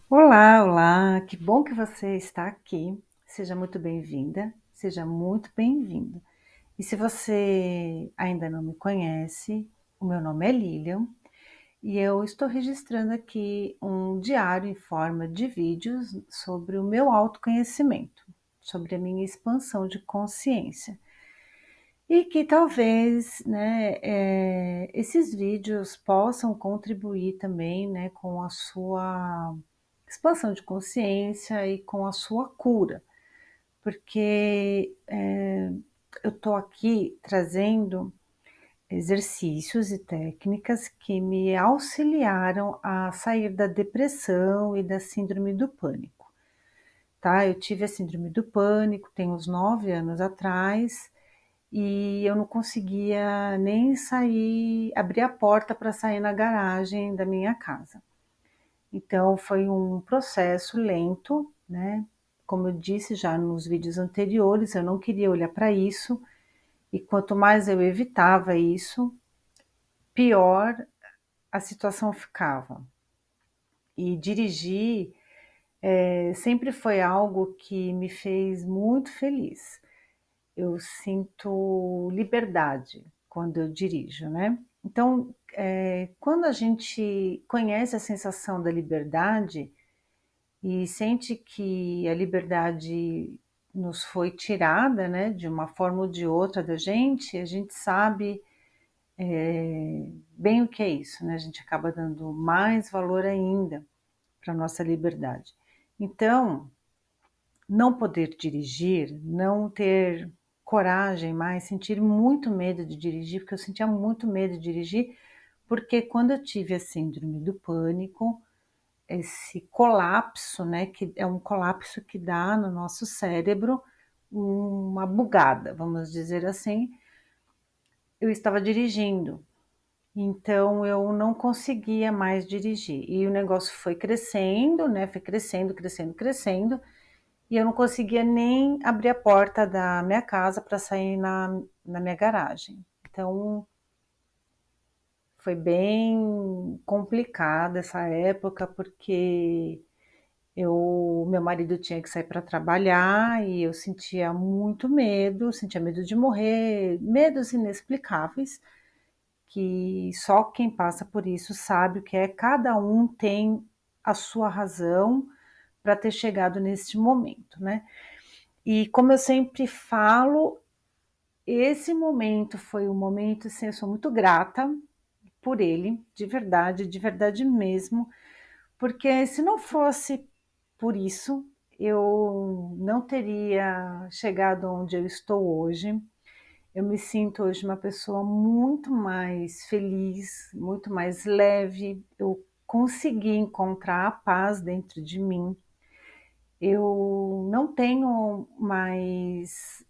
Olá, olá, que bom que você está aqui. Seja muito bem-vinda, seja muito bem-vindo. E se você ainda não me conhece, o meu nome é Lilian e eu estou registrando aqui um diário em forma de vídeos sobre o meu autoconhecimento, sobre a minha expansão de consciência. E que talvez, né, esses vídeos possam contribuir também, né, com a sua expansão de consciência e com a sua cura, porque eu estou aqui trazendo exercícios e técnicas que me auxiliaram a sair da depressão e da síndrome do pânico, tá? Eu tive a síndrome do pânico tem uns 9 anos atrás e eu não conseguia nem sair, abrir a porta para sair na garagem da minha casa. Então foi um processo lento, né, como eu disse já nos vídeos anteriores, eu não queria olhar para isso, e quanto mais eu evitava isso, pior a situação ficava. E dirigir, sempre foi algo que me fez muito feliz. Eu sinto liberdade quando eu dirijo, né. Então, quando a gente conhece a sensação da liberdade, e sente que a liberdade nos foi tirada, né, de uma forma ou de outra da gente, a gente sabe, bem o que é isso, né, a gente acaba dando mais valor ainda para nossa liberdade. Então, não poder dirigir, não ter coragem mais, sentir muito medo de dirigir, porque eu sentia muito medo de dirigir, porque quando eu tive a síndrome do pânico, esse colapso, né, que é um colapso que dá no nosso cérebro, uma bugada, vamos dizer assim, eu estava dirigindo, então eu não conseguia mais dirigir. E o negócio foi crescendo, né, foi crescendo, crescendo, crescendo, e eu não conseguia nem abrir a porta da minha casa para sair na minha garagem. Então, foi bem complicada essa época, porque meu marido tinha que sair para trabalhar e eu sentia medo de morrer, medos inexplicáveis, que só quem passa por isso sabe o que é, cada um tem a sua razão para ter chegado nesse momento, né. E como eu sempre falo, esse momento foi um momento, assim, eu sou muito grata por ele, de verdade mesmo, porque se não fosse por isso, eu não teria chegado onde eu estou hoje. Eu me sinto hoje uma pessoa muito mais feliz, muito mais leve. Eu consegui encontrar a paz dentro de mim. Eu não tenho mais,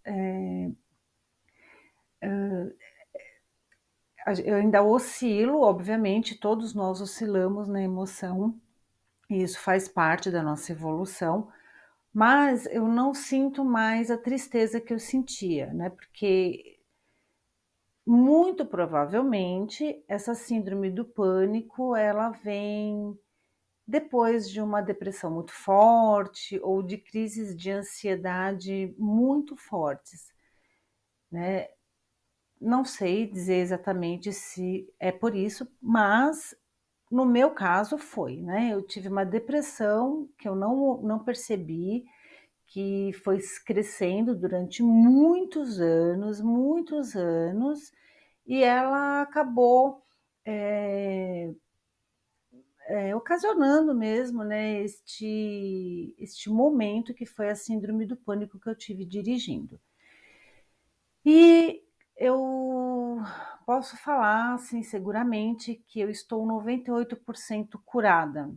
eu ainda oscilo, obviamente, todos nós oscilamos na emoção, e isso faz parte da nossa evolução. Mas eu não sinto mais a tristeza que eu sentia, né, porque muito provavelmente essa síndrome do pânico, ela vem depois de uma depressão muito forte ou de crises de ansiedade muito fortes, né. Não sei dizer exatamente se é por isso, mas no meu caso foi, né, eu tive uma depressão que eu não percebi, que foi crescendo durante muitos anos, e ela acabou, eh ocasionando mesmo, né, este momento que foi a síndrome do pânico que eu tive dirigindo. E eu posso falar, assim, seguramente que eu estou 98% curada.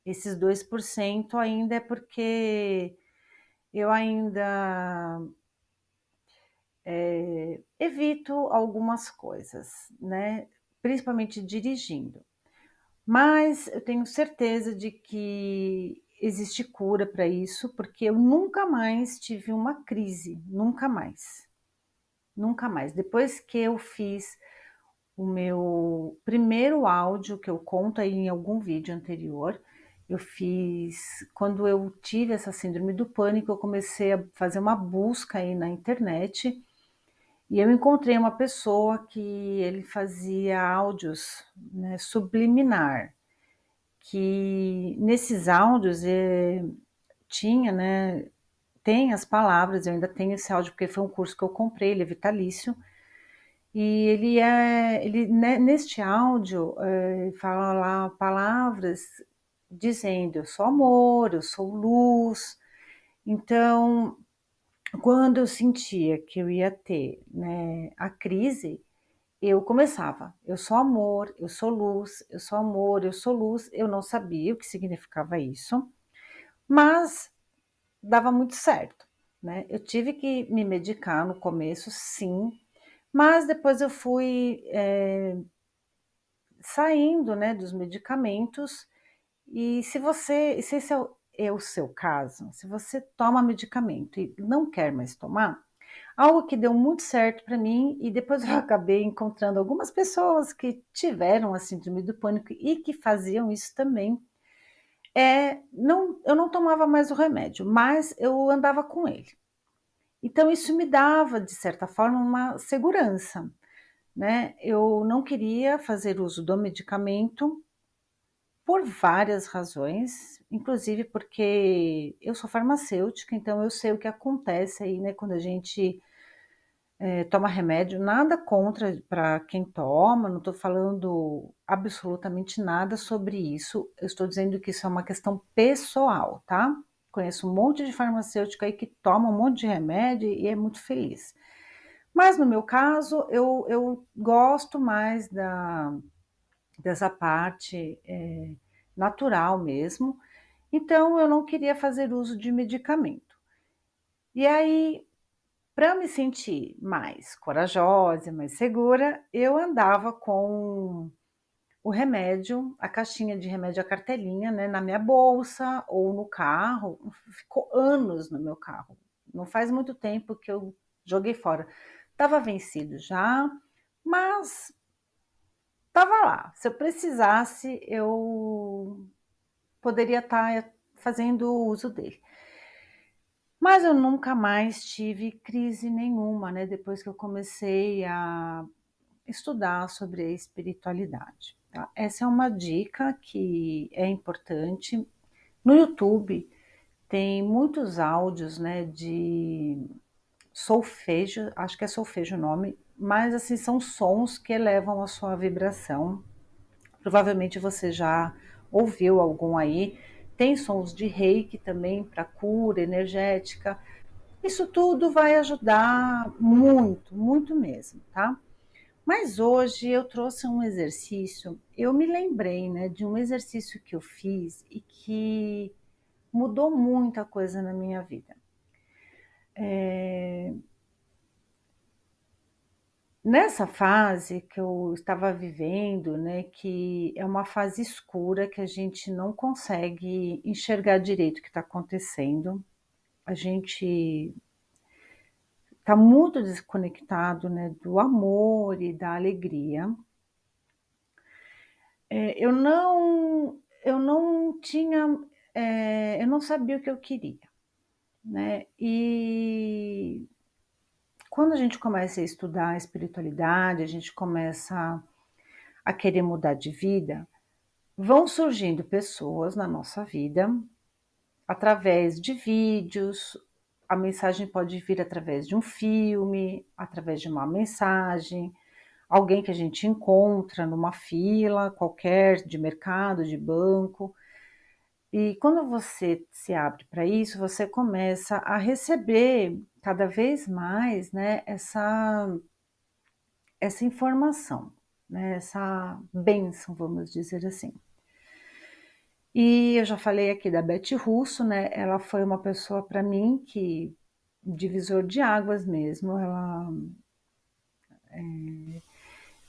Esses 2% ainda é porque eu ainda evito algumas coisas, né, principalmente dirigindo. Mas eu tenho certeza de que existe cura para isso, porque eu nunca mais tive uma crise, nunca mais. nunca mais. Depois que eu fiz o meu primeiro áudio, que eu conto aí em algum vídeo anterior, eu fiz quando eu tive essa síndrome do pânico, eu comecei a fazer uma busca aí na internet, e eu encontrei uma pessoa que ele fazia áudios, né, subliminar, que nesses áudios, tinha, né, tem as palavras, eu ainda tenho esse áudio, porque foi um curso que eu comprei, ele é vitalício, e neste áudio, fala lá palavras dizendo: "Eu sou amor, eu sou luz". Então, quando eu sentia que eu ia ter, né, a crise, eu começava: "Eu sou amor, eu sou luz, eu sou amor, eu sou luz". Eu não sabia o que significava isso, mas dava muito certo, né. Eu tive que me medicar no começo, sim, mas depois eu fui, saindo, né, dos medicamentos. E se esse é o seu caso, se você toma medicamento e não quer mais tomar, algo que deu muito certo para mim, e depois eu acabei encontrando algumas pessoas que tiveram a síndrome do pânico e que faziam isso também, eu não tomava mais o remédio, mas eu andava com ele. Então isso me dava, de certa forma, uma segurança, né. Eu não queria fazer uso do medicamento por várias razões, inclusive porque eu sou farmacêutica, então eu sei o que acontece aí, né, quando a gente, toma remédio. Nada contra para quem toma, não estou falando absolutamente nada sobre isso, eu estou dizendo que isso é uma questão pessoal, tá. Conheço um monte de farmacêutico aí que toma um monte de remédio e é muito feliz. Mas no meu caso, eu gosto mais dessa parte, natural mesmo, então eu não queria fazer uso de medicamento. E aí, para me sentir mais corajosa, mais segura, eu andava com o remédio, a caixinha de remédio, a cartelinha, né, na minha bolsa ou no carro, ficou anos no meu carro. Não faz muito tempo que eu joguei fora. Estava vencido já, mas estava lá. Se eu precisasse, eu poderia estar fazendo uso dele. Mas eu nunca mais tive crise nenhuma, né, depois que eu comecei a estudar sobre a espiritualidade, tá. Essa é uma dica que é importante. No YouTube tem muitos áudios, né, de solfejo, acho que é solfejo o nome, mas assim, são sons que elevam a sua vibração. Provavelmente você já ouviu algum aí. Tem sons de reiki também para cura energética. Isso tudo vai ajudar muito, muito mesmo, tá? Mas hoje eu trouxe um exercício, eu me lembrei, né, de um exercício que eu fiz e que mudou muita coisa na minha vida. Eh, Nessa fase que eu estava vivendo, né, que é uma fase escura que a gente não consegue enxergar direito o que está acontecendo, a gente está muito desconectado, né, do amor e da alegria. Eu não tinha, eu não sabia o que eu queria, né, e quando a gente começa a estudar a espiritualidade, a gente começa a querer mudar de vida, vão surgindo pessoas na nossa vida, através de vídeos, a mensagem pode vir através de um filme, através de uma mensagem, alguém que a gente encontra numa fila qualquer de mercado, de banco. E quando você se abre para isso, você começa a receber cada vez mais, né, essa informação, né, essa bênção, vamos dizer assim. E eu já falei aqui da Betty Russo, né, ela foi uma pessoa para mim que divisor de águas mesmo,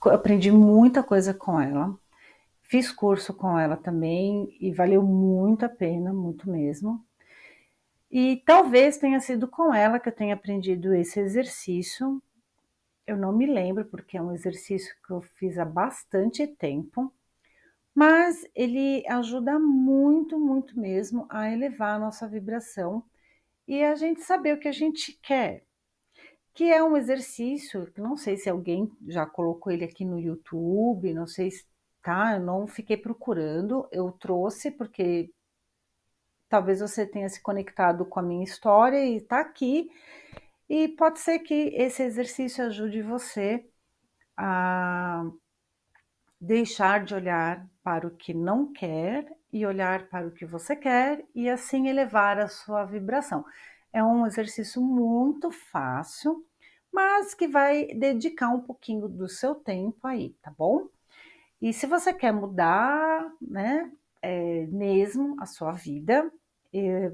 eu aprendi muita coisa com ela, fiz curso com ela também e valeu muito a pena, muito mesmo. E talvez tenha sido com ela que eu tenha aprendido esse exercício, Eu não me lembro, porque é um exercício que eu fiz há bastante tempo, mas ele ajuda muito, muito mesmo a elevar a nossa vibração e a gente saber o que a gente quer. Que é um exercício que não sei se alguém já colocou ele aqui no YouTube, não sei se tá, eu não fiquei procurando, eu trouxe porque talvez você tenha se conectado com a minha história e está aqui, e pode ser que esse exercício ajude você a deixar de olhar para o que não quer e olhar para o que você quer e assim elevar a sua vibração. É um exercício muito fácil, mas que vai dedicar um pouquinho do seu tempo aí, tá bom? E se você quer mudar, né, mesmo a sua vida,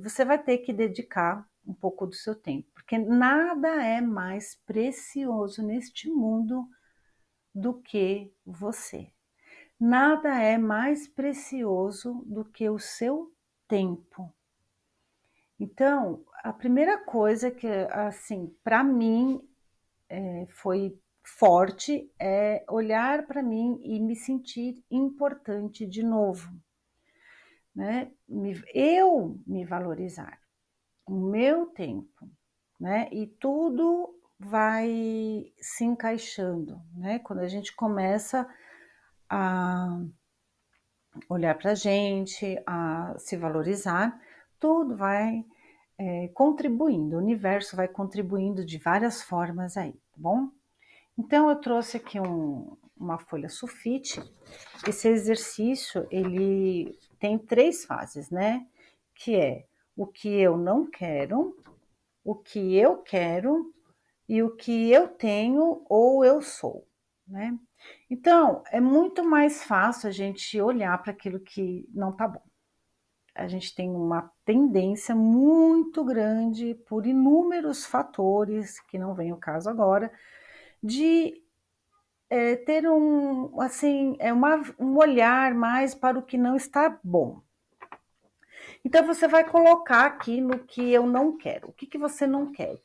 você vai ter que dedicar um pouco do seu tempo, porque nada é mais precioso neste mundo do que você. Nada é mais precioso do que o seu tempo. Então, a primeira coisa que, assim, para mim, foi forte é olhar para mim e me sentir importante de novo, né? Eu me valorizar, o meu tempo, né? E tudo vai se encaixando, né? Quando a gente começa a olhar para a gente, a se valorizar, tudo vai contribuindo, o universo vai contribuindo de várias formas aí, tá bom? Então eu trouxe aqui uma folha sulfite. Esse exercício ele tem 3 fases, né? Que é o que eu não quero, o que eu quero e o que eu tenho ou eu sou, né? Então, é muito mais fácil a gente olhar para aquilo que não tá bom. A gente tem uma tendência muito grande, por inúmeros fatores, que não vem o caso agora, de ter assim, um olhar mais para o que não está bom. Então, você vai colocar aqui no que eu não quero. O que, que você não quer?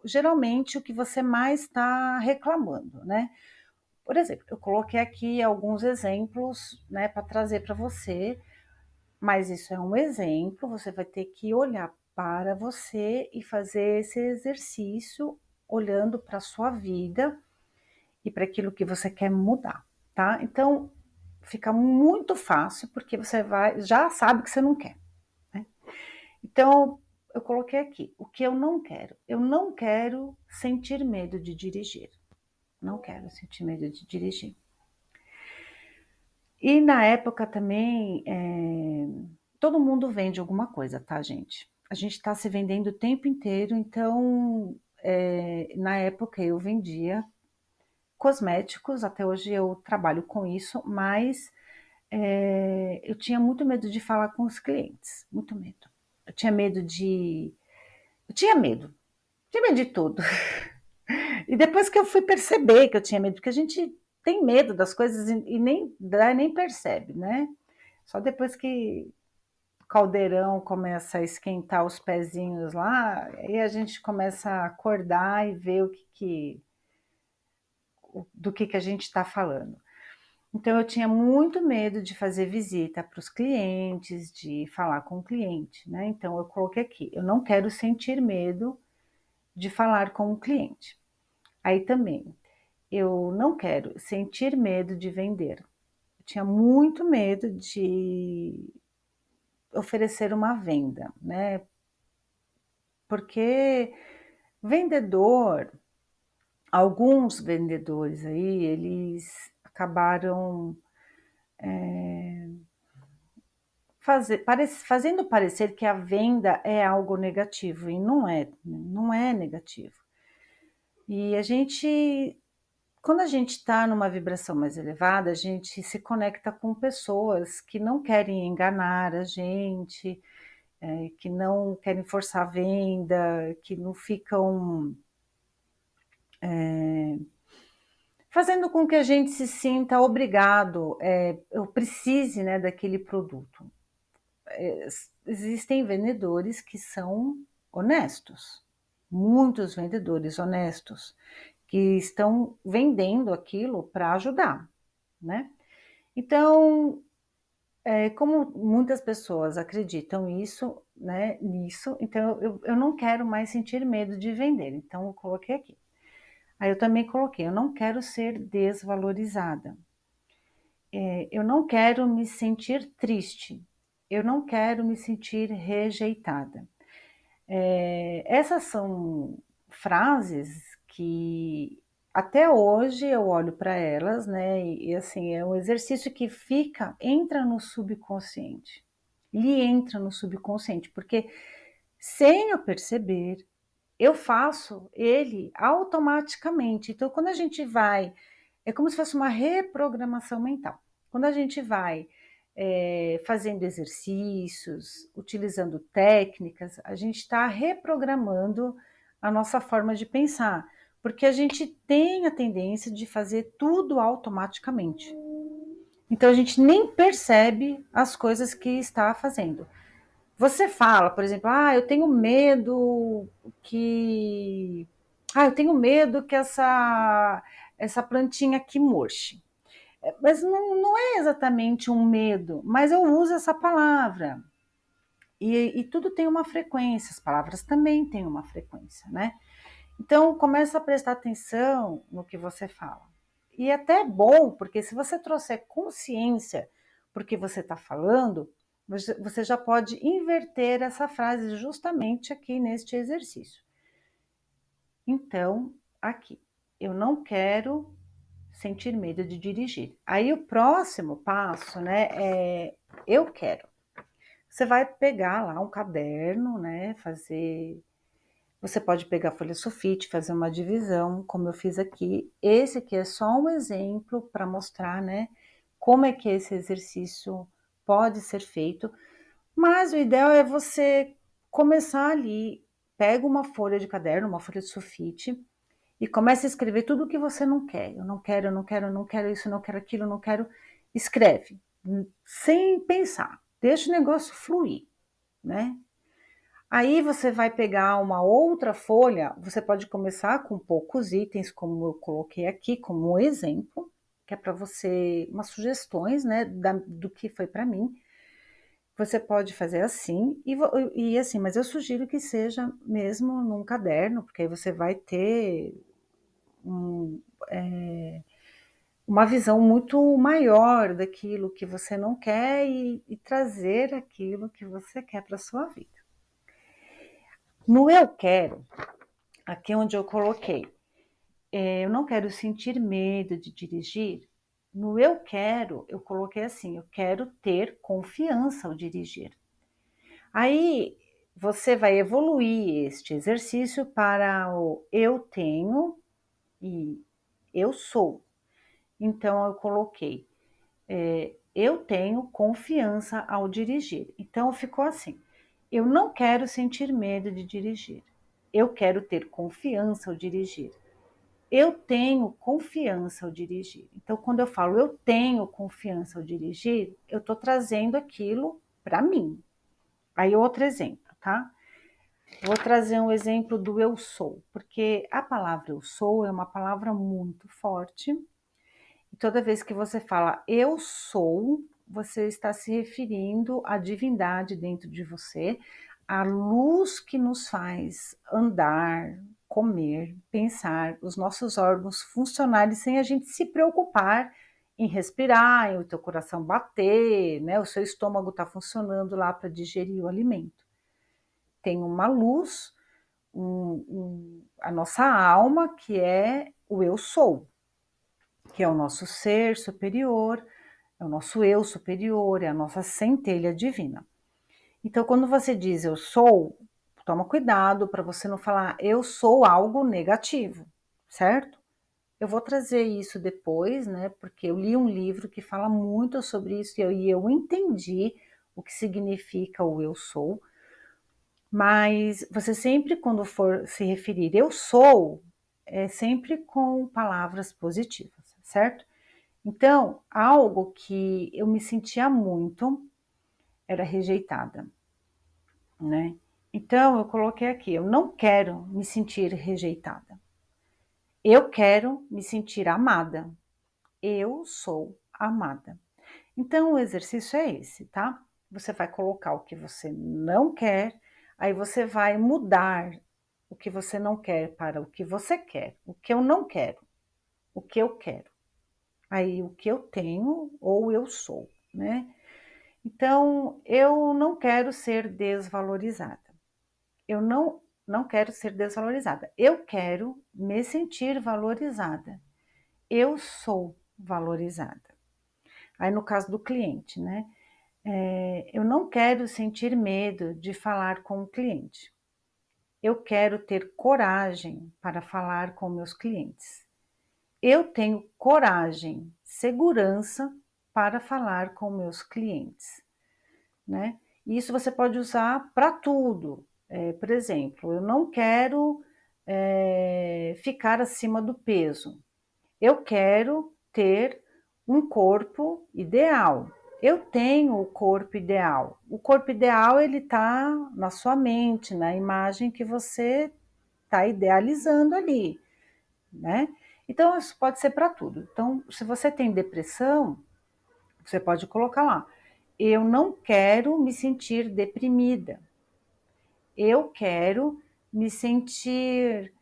Geralmente, o que você mais está reclamando, né? Por exemplo, eu coloquei aqui alguns exemplos, né, para trazer para você, mas isso é um exemplo, você vai ter que olhar para você e fazer esse exercício olhando para a sua vida e para aquilo que você quer mudar, tá? Então, fica muito fácil porque você já sabe que você não quer, né? Então, eu coloquei aqui o que eu não quero. Eu não quero sentir medo de dirigir. Não quero sentir medo de dirigir. E na época também, todo mundo vende alguma coisa, tá, gente? A gente está se vendendo o tempo inteiro, então, na época eu vendia cosméticos, até hoje eu trabalho com isso, mas eu tinha muito medo de falar com os clientes, muito medo. Eu tinha medo de. Eu tinha medo de tudo. E depois que eu fui perceber que eu tinha medo, porque a gente tem medo das coisas e nem percebe, né? Só depois que o caldeirão começa a esquentar os pezinhos lá, aí a gente começa a acordar e ver do que a gente está falando. Então eu tinha muito medo de fazer visita para os clientes, de falar com o cliente, né? Então eu coloquei aqui, eu não quero sentir medo de falar com o cliente. Aí também, eu não quero sentir medo de vender. Eu tinha muito medo de oferecer uma venda, né? Porque vendedor, alguns vendedores aí, eles acabaram fazendo parecer que a venda é algo negativo, e não é, não é negativo. E quando a gente está numa vibração mais elevada, a gente se conecta com pessoas que não querem enganar a gente, que não querem forçar a venda, que não ficam fazendo com que a gente se sinta obrigado, eu precise, né, daquele produto. Existem vendedores que são honestos, muitos vendedores honestos, que estão vendendo aquilo para ajudar, né? Então, como muitas pessoas acreditam isso, né, nisso, então eu não quero mais sentir medo de vender, então eu coloquei aqui. Aí eu também coloquei, eu não quero ser desvalorizada. Eu não quero me sentir triste. Eu não quero me sentir rejeitada. Essas são frases que até hoje eu olho para elas, né? Assim, é um exercício que entra no subconsciente. Ele entra no subconsciente, porque sem eu perceber, eu faço ele automaticamente. Então, quando a gente vai, é como se fosse uma reprogramação mental. Quando a gente vai fazendo exercícios, utilizando técnicas, a gente está reprogramando a nossa forma de pensar, porque a gente tem a tendência de fazer tudo automaticamente. Então a gente nem percebe as coisas que está fazendo. Você fala, por exemplo, eu tenho medo que. Eu tenho medo que essa plantinha aqui murche. Mas não é exatamente um medo, mas eu uso essa palavra. E tudo tem uma frequência, as palavras também têm uma frequência, né? Então, começa a prestar atenção no que você fala. E até é bom, porque se você trouxer consciência porque você está falando, você já pode inverter essa frase justamente aqui neste exercício. Então, aqui, eu não quero sentir medo de dirigir. Aí o próximo passo, né, é eu quero. Você vai pegar lá um caderno, né, você pode pegar folha sulfite, fazer uma divisão, como eu fiz aqui. Esse aqui é só um exemplo para mostrar, né, como é que esse exercício pode ser feito. Mas o ideal é você começar ali, pega uma folha de caderno, uma folha de sulfite, e começa a escrever tudo o que você não quer. Eu não quero, eu não quero, eu não quero isso, eu não quero aquilo, eu não quero. Escreve, sem pensar. Deixa o negócio fluir, né? Aí você vai pegar uma outra folha, você pode começar com poucos itens, como eu coloquei aqui, como um exemplo, que é para você, umas sugestões, né, do que foi para mim. Você pode fazer assim, e assim, mas eu sugiro que seja mesmo num caderno, porque aí você vai ter uma visão muito maior daquilo que você não quer e trazer aquilo que você quer para sua vida. No eu quero, aqui onde eu coloquei, eu não quero sentir medo de dirigir. No eu quero, eu coloquei assim, eu quero ter confiança ao dirigir. Aí você vai evoluir este exercício para o eu tenho e eu sou. Então eu coloquei, eu tenho confiança ao dirigir. Então ficou assim, eu não quero sentir medo de dirigir. Eu quero ter confiança ao dirigir. Eu tenho confiança ao dirigir. Então, quando eu falo eu tenho confiança ao dirigir, eu estou trazendo aquilo para mim. Aí, outro exemplo, tá? Vou trazer um exemplo do eu sou, porque a palavra eu sou é uma palavra muito forte. E toda vez que você fala eu sou, você está se referindo à divindade dentro de você, à luz que nos faz andar, comer, pensar, os nossos órgãos funcionarem sem a gente se preocupar em respirar, em o teu coração bater, né? O seu estômago está funcionando lá para digerir o alimento. Tem uma luz, a nossa alma, que é o eu sou, que é o nosso ser superior, é o nosso eu superior, é a nossa centelha divina. Então, quando você diz eu sou, toma cuidado para você não falar eu sou algo negativo, certo? Eu vou trazer isso depois, né? Porque eu li um livro que fala muito sobre isso e eu entendi o que significa o eu sou. Mas você sempre, quando for se referir eu sou, é sempre com palavras positivas, certo? Então, algo que eu me sentia muito era rejeitada, né? Então, eu coloquei aqui, eu não quero me sentir rejeitada. Eu quero me sentir amada. Eu sou amada. Então, o exercício é esse, tá? Você vai colocar o que você não quer, aí você vai mudar o que você não quer para o que você quer. O que eu não quero, o que eu quero. Aí, o que eu tenho ou eu sou, né? Então, eu não quero ser desvalorizada. Eu não quero ser desvalorizada. Eu quero me sentir valorizada. Eu sou valorizada. Aí, no caso do cliente, né? Eu não quero sentir medo de falar com o cliente. Eu quero ter coragem para falar com meus clientes. Eu tenho coragem, segurança para falar com meus clientes, né? E isso você pode usar para tudo. Por exemplo, eu não quero ficar acima do peso. Eu quero ter um corpo ideal. Eu tenho o corpo ideal. O corpo ideal ele está na sua mente, na imagem que você está idealizando ali, né? Então isso pode ser para tudo. Então, se você tem depressão, você pode colocar lá: eu não quero me sentir deprimida. Eu quero me sentir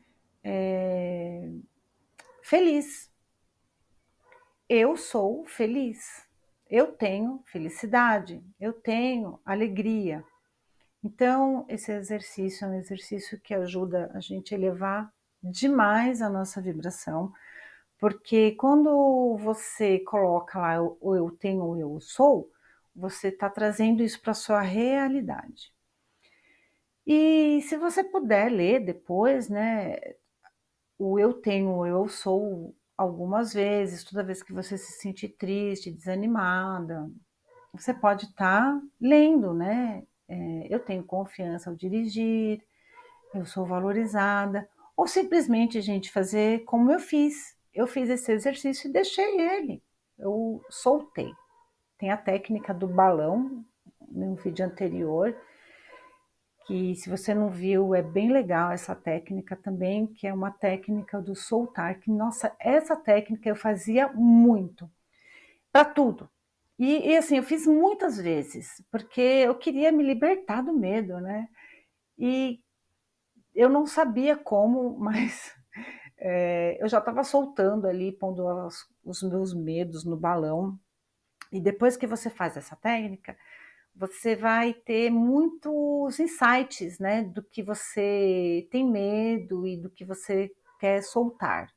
feliz. Eu sou feliz. Eu tenho felicidade. Eu tenho alegria. Então, esse exercício é um exercício que ajuda a gente a elevar demais a nossa vibração, porque quando você coloca lá o eu tenho, o eu sou, você está trazendo isso para a sua realidade. E se você puder ler depois, né, o eu tenho, o eu sou algumas vezes, toda vez que você se sentir triste, desanimada, você pode estar lendo, né? Eu tenho confiança ao dirigir, eu sou valorizada, ou simplesmente, gente, fazer como eu fiz. Eu fiz esse exercício e deixei ele. Eu soltei. Tem a técnica do balão, no vídeo anterior, que se você não viu, é bem legal essa técnica também, que é uma técnica do soltar, que, nossa, essa técnica eu fazia muito, para tudo. E assim, eu fiz muitas vezes, porque eu queria me libertar do medo, né? E eu não sabia como, mas eu já estava soltando ali, pondo os meus medos no balão. E depois que você faz essa técnica, você vai ter muitos insights, né, do que você tem medo e do que você quer soltar.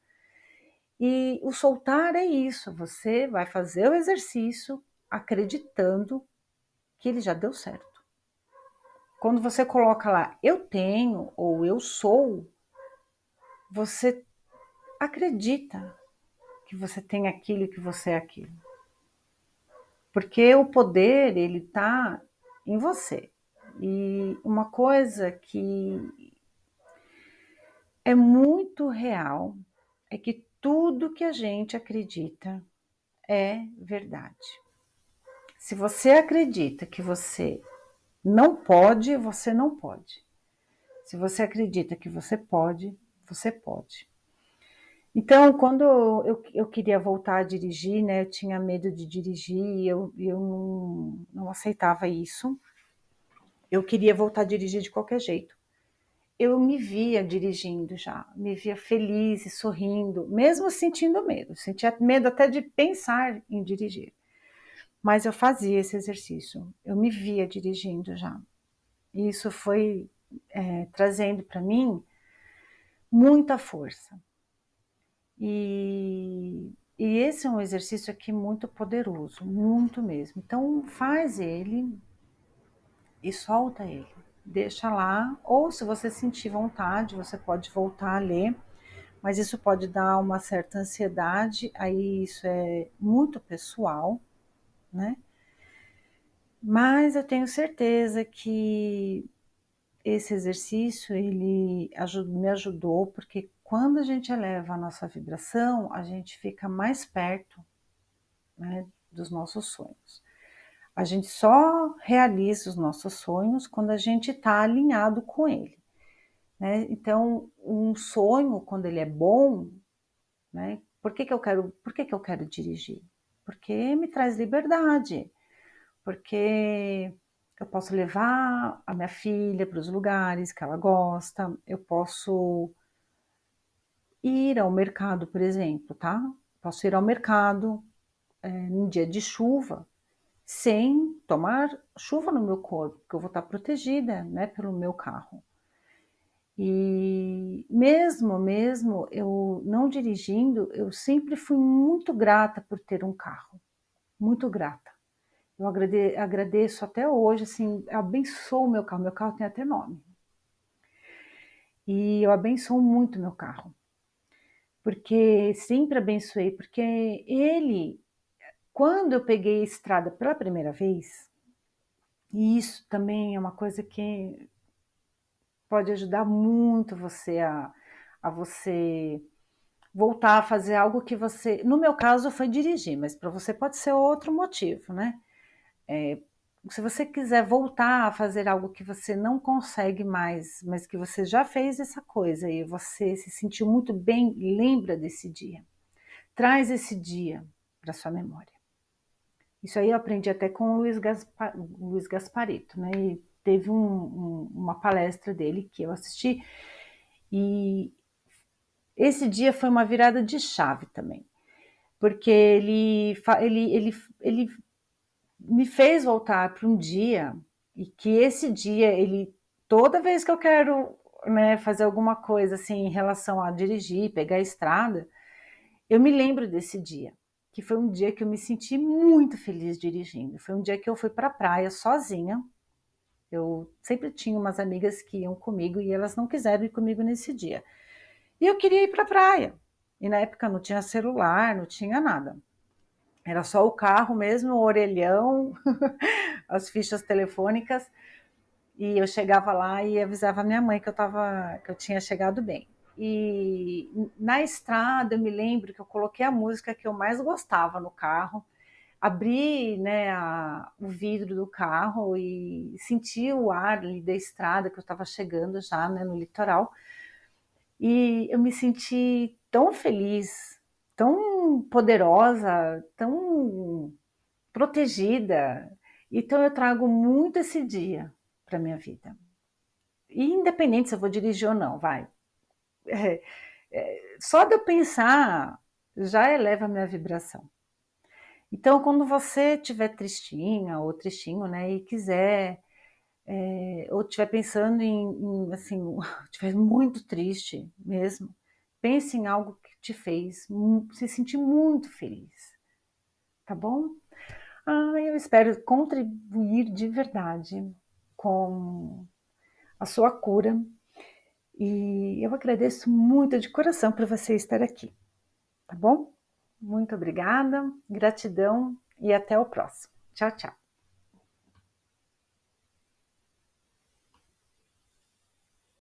E o soltar é isso, você vai fazer o exercício acreditando que ele já deu certo. Quando você coloca lá eu tenho ou eu sou, você acredita que você tem aquilo e que você é aquilo. Porque o poder, ele está em você. E uma coisa que é muito real é que tudo que a gente acredita é verdade. Se você acredita que você não pode, você não pode. Se você acredita que você pode, você pode. Então, quando eu queria voltar a dirigir, né, eu tinha medo de dirigir, eu não aceitava isso. Eu queria voltar a dirigir de qualquer jeito. Eu me via dirigindo já, me via feliz e sorrindo, mesmo sentindo medo. Sentia medo até de pensar em dirigir. Mas eu fazia esse exercício, eu me via dirigindo já. E isso foi trazendo para mim muita força. E esse é um exercício aqui muito poderoso, muito mesmo. Então faz ele e solta ele. Deixa lá, ou se você sentir vontade, você pode voltar a ler, mas isso pode dar uma certa ansiedade, aí isso é muito pessoal, né? Mas eu tenho certeza que esse exercício, ele me ajudou, porque quando a gente eleva a nossa vibração, a gente fica mais perto, né, dos nossos sonhos. A gente só realiza os nossos sonhos quando a gente está alinhado com ele, né? Então, um sonho, quando ele é bom, né. Por que que eu quero dirigir? Porque me traz liberdade, porque eu posso levar a minha filha para os lugares que ela gosta, eu posso ir ao mercado, por exemplo, tá. Posso ir ao mercado, num dia de chuva, sem tomar chuva no meu corpo, porque eu vou estar protegida, né, pelo meu carro. E mesmo eu não dirigindo, eu sempre fui muito grata por ter um carro, muito grata. Eu agradeço até hoje, assim, abençoo o meu carro tem até nome. E eu abençoo muito meu carro, porque sempre abençoei, porque ele quando eu peguei a estrada pela primeira vez, e isso também é uma coisa que pode ajudar muito você a você voltar a fazer algo que você no meu caso foi dirigir, mas para você pode ser outro motivo, né. Se você quiser voltar a fazer algo que você não consegue mais, mas que você já fez essa coisa e você se sentiu muito bem, lembra desse dia. Traz esse dia para sua memória. Isso aí eu aprendi até com o Luiz Gasparito, né, e teve uma palestra dele que eu assisti, e esse dia foi uma virada de chave também, porque ele me fez voltar para um dia, e que esse dia ele toda vez que eu quero, né, fazer alguma coisa, assim, em relação a dirigir, pegar a estrada, eu me lembro desse dia, que foi um dia que eu me senti muito feliz dirigindo. Foi um dia que eu fui para a praia sozinha, eu sempre tinha umas amigas que iam comigo e elas não quiseram ir comigo nesse dia. E eu queria ir para a praia, e na época não tinha celular, não tinha nada. Era só o carro mesmo, o orelhão, as fichas telefônicas, e eu chegava lá e avisava a minha mãe que eu tinha chegado bem. E na estrada eu me lembro que eu coloquei a música que eu mais gostava no carro, abri, né, o vidro do carro e senti o ar ali da estrada que eu estava chegando já, né, no litoral, e eu me senti tão feliz, tão poderosa, tão protegida. Então eu trago muito esse dia para minha vida. E independente se eu vou dirigir ou não, vai. É, só de eu pensar já eleva a minha vibração. Então, quando você estiver tristinha ou tristinho, né, e quiser, ou estiver pensando assim, estiver muito triste mesmo, pense em algo que te fez se sentir muito feliz, tá bom? Eu espero contribuir de verdade com a sua cura e eu agradeço muito de coração por você estar aqui, tá bom? Muito obrigada, gratidão e até o próximo. Tchau, tchau.